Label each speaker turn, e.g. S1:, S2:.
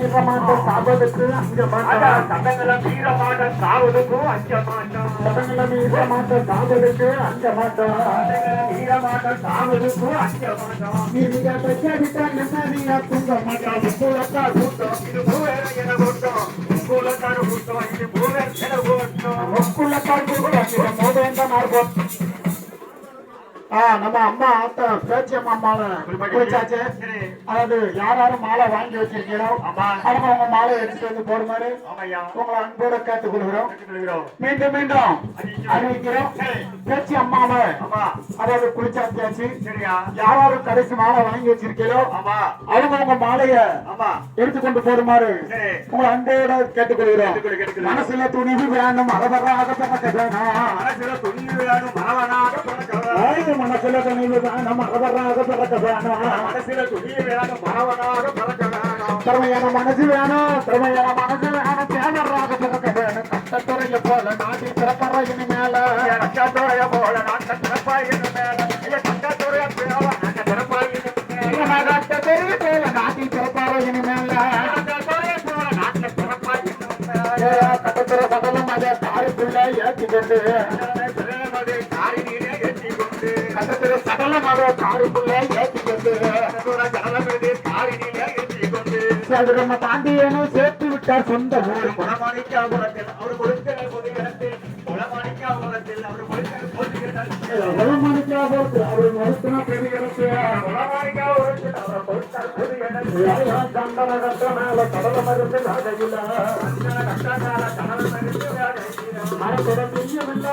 S1: வீரமாட்ட சாவதுக்கு அஞ்ச மாட்டோம்.
S2: சட்டங்கள வீரமாட்ட சாவதுக்கும் அஞ்ச மாட்டோம்.
S1: சட்டங்கள வீரமாட்ட சாவதுக்கு அஞ்ச மாட்டோம்.
S2: வீரமாட்ட சாவதுக்கும் அஞ்ச மாட்டோம்.
S1: நீங்க பெற்ற நீங்க தூங்க மாட்டோம்.
S2: உங்களுக்கார் கூட்டம் இது பூவேர என கூட்டம். உங்களுக்கார் கூட்டம் இது பூவேர என கூட்டம்.
S1: உங்களுக்கார் கூட்டம் மோதேந்த மார்க்கம். நம்ம அம்மா ஆத்த பேச்சு அம்மாவை குளிச்சாச்சு. அதாவது யாரும் மாலை வாங்கி வச்சிருக்கீங்களோ அவங்க மாலை எடுத்துட்டு வந்து போடுமாறு உங்களை அன்போட கேட்டுக் கொள்கிறோம். மீண்டும் மீண்டும் அறிவிக்கிறோம். பேச்சு அம்மாவை அதாவது குளிச்சாச்சு. யாரும் கடைசி மாலை வாங்கி வச்சிருக்கீங்களோ அவங்க மாலைய எடுத்துக்கொண்டு போடுமாறு உங்களை அன்போட கேட்டுக்கொள்கிறோம். மனசுல துணிவு வேணும் அகபராக பறக்க வேணும்.
S2: மனசுல துணிவு வேணும் மனவனாக பறக்க வேணும்.
S1: மனசுல துணிவு வேணும் அகபராக பறக்க வேணும்.
S2: மனசுல துணிவு வேணும் மனவனாக பறக்க வேணும்.
S1: திறமையான மனசு வேணும். திறமையான மனசு வேணும். தேவராக பறக்க வேணும். கட்டத்துறைய போல நாட்டி பிறப்பற இனிமேல.
S2: கட்டத்துறைய போல நாட்ட பிறப்பாயின் மேல. கட்டத்துறைய போல நாட்ட பிறப்பாயின் மேல.
S1: கட்டத்துறைய போல நாட்டி பிறப்பற இனிமேல.
S2: கட்டத்துறைய போல நாட்ட பிறப்பாயின் மேல.
S1: கட்டத்துறை சகலம் அதை தாருக்குள்ள ஏற்றிக்கொண்டு கட்டத்துறை சகலம் அதை தாருக்குள்ள ஏற்றிக்கொண்டு நம்ம தாண்டியனும் சேர்த்து விட்டார் சொந்த ஊர்
S2: குணமாணிக்காபுரத்தில் அவர் கொடுத்த பொது இடத்தில் குணமாணிக்காபுரத்தில் அவர் கொடுத்த பொது இடத்தில்
S1: குணமாணிக்காபுரத்தில் அவர் மறுத்தன பெரிய இடத்தில்
S2: குணமாணிக்காபுரத்தில் அவர் கொடுத்த பொது இடத்தில்
S1: கண்டன கட்ட மேல கடல மருந்து நாகையில்
S2: கண்டன கடல மருந்து
S1: மரத்துடன் செய்யவில்லை